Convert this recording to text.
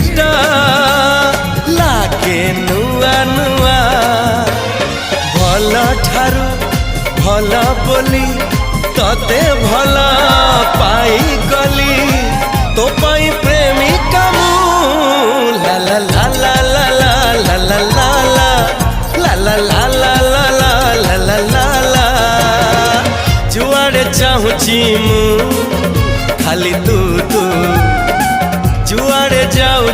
ଝିଟା ଲାଗେ ନୂଆ ନୂଆ ଭଲ ଠାରୁ ଭଲ ବୋଲି ତତେ ଭଲ ପାଇଗଲି तो पाई प्रेमिका मु ला ला ला ला ला ला ला ला ला ला ला ला ला ला ला ला ला ला जुआड़े चाहूची मु खाली तू तू जुआड़े जाऊ